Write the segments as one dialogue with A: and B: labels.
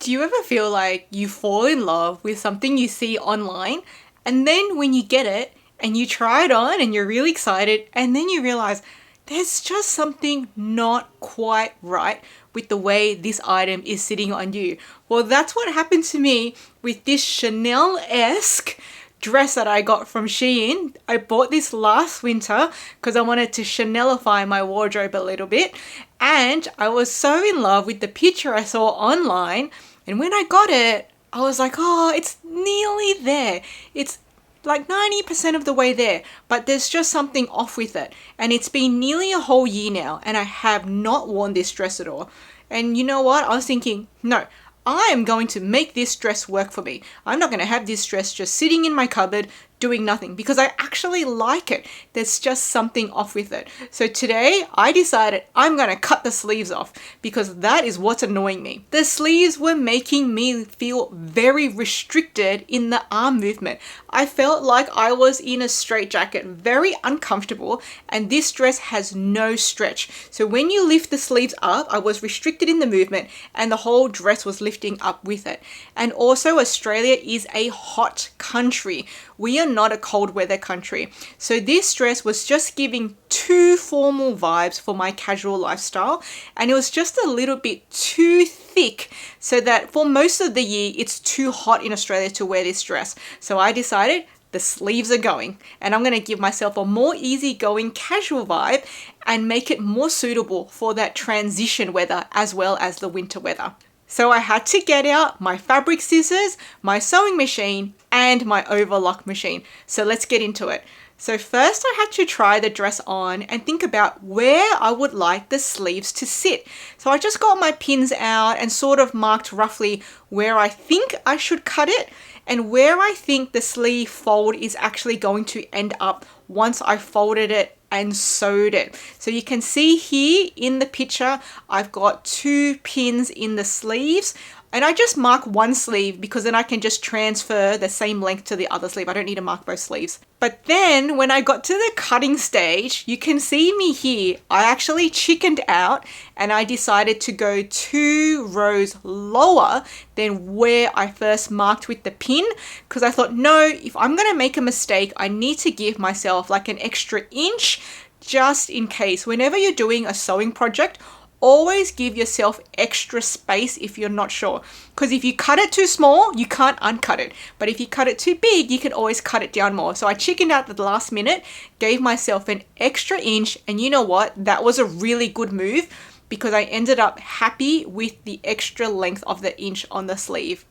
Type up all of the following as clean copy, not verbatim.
A: Do you ever feel like you fall in love with something you see online, and then when you get it and you try it on and you're really excited, and then you realize there's just something not quite right with the way this item is sitting on you? Well, that's what happened to me with this Chanel-esque dress that I got from Shein. I bought this last winter because I wanted to Chanelify my wardrobe a little bit, and I was so in love with the picture I saw online, and when I got it, I was like, oh, it's nearly there. It's like 90% of the way there, but there's just something off with it. And it's been nearly a whole year now, and I have not worn this dress at all. And you know what? I was thinking, no, I am going to make this dress work for me. I'm not going to have this dress just sitting in my cupboard doing nothing, because I actually like it. There's just something off with it. So today I decided I'm going to cut the sleeves off, because that is what's annoying me. The sleeves were making me feel very restricted in the arm movement. I felt like I was in a straitjacket, very uncomfortable, and this dress has no stretch. So when you lift the sleeves up, I was restricted in the movement, and the whole dress was lifting up with it. And also, Australia is a hot country. We are not a cold weather country. So this dress was just giving too formal vibes for my casual lifestyle, and it was just a little bit too thick, so that for most of the year it's too hot in Australia to wear this dress. So I decided the sleeves are going, and I'm going to give myself a more easygoing casual vibe and make it more suitable for that transition weather as well as the winter weather. So I had to get out my fabric scissors, my sewing machine, and my overlock machine. So let's get into it. So first I had to try the dress on and think about where I would like the sleeves to sit. So I just got my pins out and sort of marked roughly where I think I should cut it and where I think the sleeve fold is actually going to end up once I folded it and sewed it. So you can see here in the picture, I've got 2 pins in the sleeves, and I just mark one sleeve because then I can just transfer the same length to the other sleeve. I don't need to mark both sleeves. But then when I got to the cutting stage, you can see me here, I actually chickened out and I decided to go 2 rows lower than where I first marked with the pin, because I thought, no, if I'm going to make a mistake, I need to give myself like an extra inch just in case. Whenever you're doing a sewing project, always give yourself extra space if you're not sure, because if you cut it too small, you can't uncut it, but if you cut it too big, you can always cut it down more. So I chickened out at the last minute, gave myself an extra inch, and you know what, that was a really good move because I ended up happy with the extra length of the inch on the sleeve.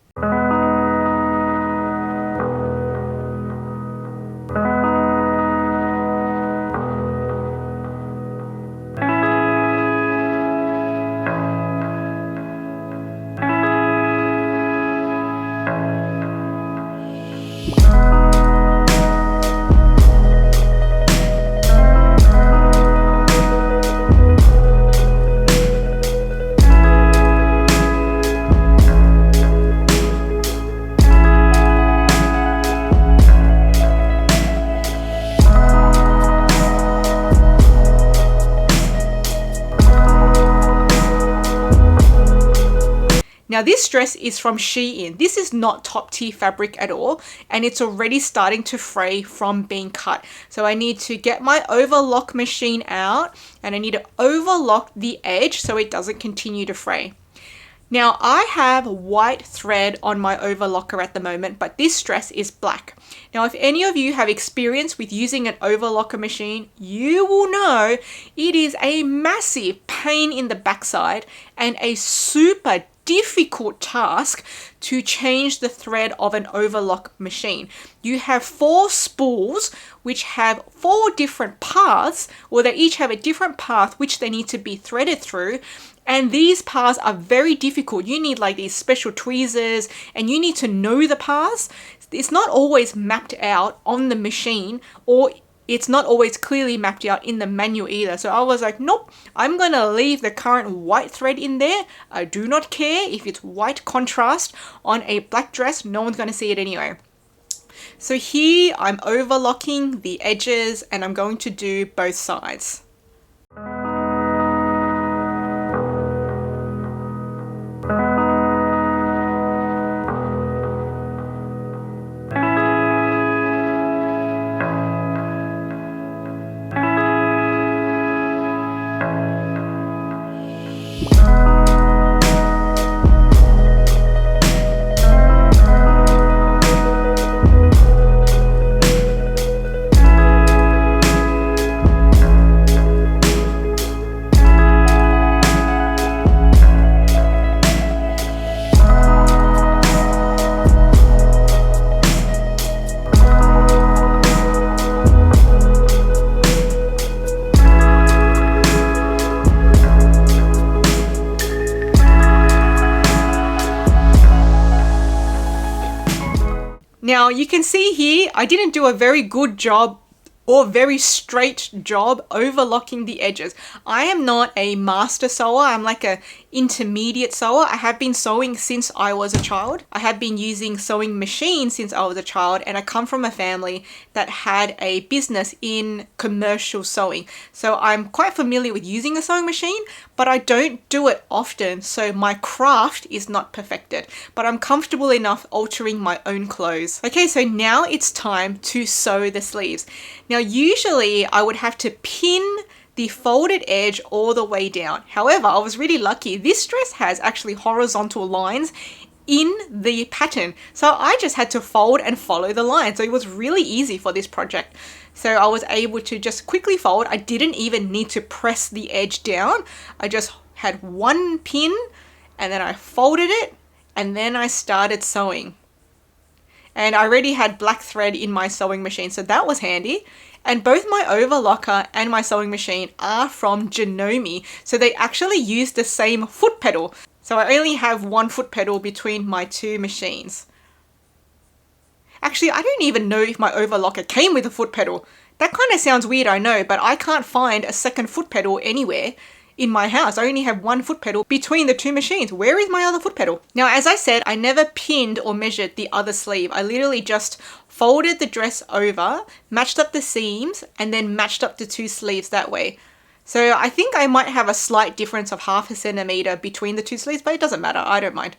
A: Now this dress is from Shein. This is not top tier fabric at all, and it's already starting to fray from being cut. So I need to get my overlock machine out and I need to overlock the edge so it doesn't continue to fray. Now I have white thread on my overlocker at the moment, but this dress is black. Now if any of you have experience with using an overlocker machine, you will know it is a massive pain in the backside and a super difficult task to change the thread of an overlock machine. You have 4 spools which have 4 different paths, or they each have a different path which they need to be threaded through, and these paths are very difficult. You need like these special tweezers and you need to know the paths. It's not always mapped out on the machine, or it's not always clearly mapped out in the manual either. So I was like, nope, I'm going to leave the current white thread in there. I do not care if it's white contrast on a black dress. No one's going to see it anyway. So here I'm overlocking the edges and I'm going to do both sides. Now you can see here, I didn't do a very good job or very straight job overlocking the edges. I am not a master sewer. I'm like a intermediate sewer. I have been sewing since I was a child. I have been using sewing machines since I was a child, and I come from a family that had a business in commercial sewing. So I'm quite familiar with using a sewing machine, but I don't do it often, so my craft is not perfected, but I'm comfortable enough altering my own clothes. Okay, so now it's time to sew the sleeves. Now usually I would have to pin the folded edge all the way down. However, I was really lucky. This dress has actually horizontal lines in the pattern. So I just had to fold and follow the line. So it was really easy for this project. So I was able to just quickly fold. I didn't even need to press the edge down. I just had one pin and then I folded it and then I started sewing. And I already had black thread in my sewing machine, so that was handy. And both my overlocker and my sewing machine are from Janome, so they actually use the same foot pedal. So I only have one foot pedal between my two machines. Actually, I don't even know if my overlocker came with a foot pedal. That kind of sounds weird, I know, but I can't find a second foot pedal anywhere in my house. I only have one foot pedal between the two machines. Where is my other foot pedal? Now, as I said, I never pinned or measured the other sleeve. I literally just folded the dress over, matched up the seams, and then matched up the two sleeves that way. So I think I might have a slight difference of 0.5 centimeter between the two sleeves, but it doesn't matter. I don't mind.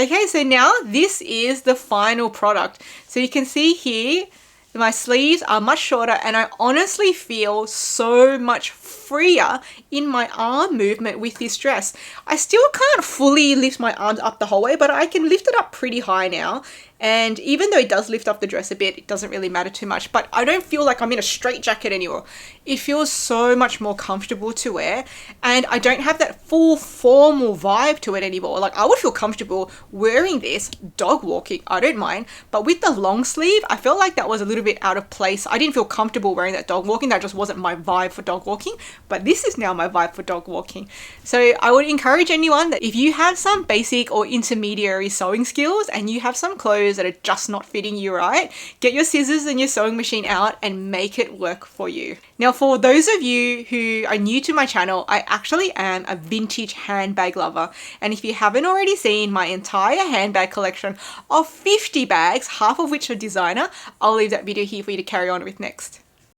A: Okay, so now this is the final product. So you can see here, my sleeves are much shorter and I honestly feel so much freer in my arm movement with this dress. I still can't fully lift my arms up the whole way, but I can lift it up pretty high now. And even though it does lift up the dress a bit, it doesn't really matter too much, but I don't feel like I'm in a straight jacket anymore. It feels so much more comfortable to wear, and I don't have that full formal vibe to it anymore. Like, I would feel comfortable wearing this dog walking, I don't mind, but with the long sleeve, I felt like that was a little bit out of place. I didn't feel comfortable wearing that dog walking. That just wasn't my vibe for dog walking, but this is now my vibe for dog walking. So I would encourage anyone that if you have some basic or intermediary sewing skills and you have some clothes that are just not fitting you right, get your scissors and your sewing machine out and make it work for you. Now, for those of you who are new to my channel, I actually am a vintage handbag lover. And if you haven't already seen my entire handbag collection of 50 bags, half of which are designer, I'll leave that video here for you to carry on with next.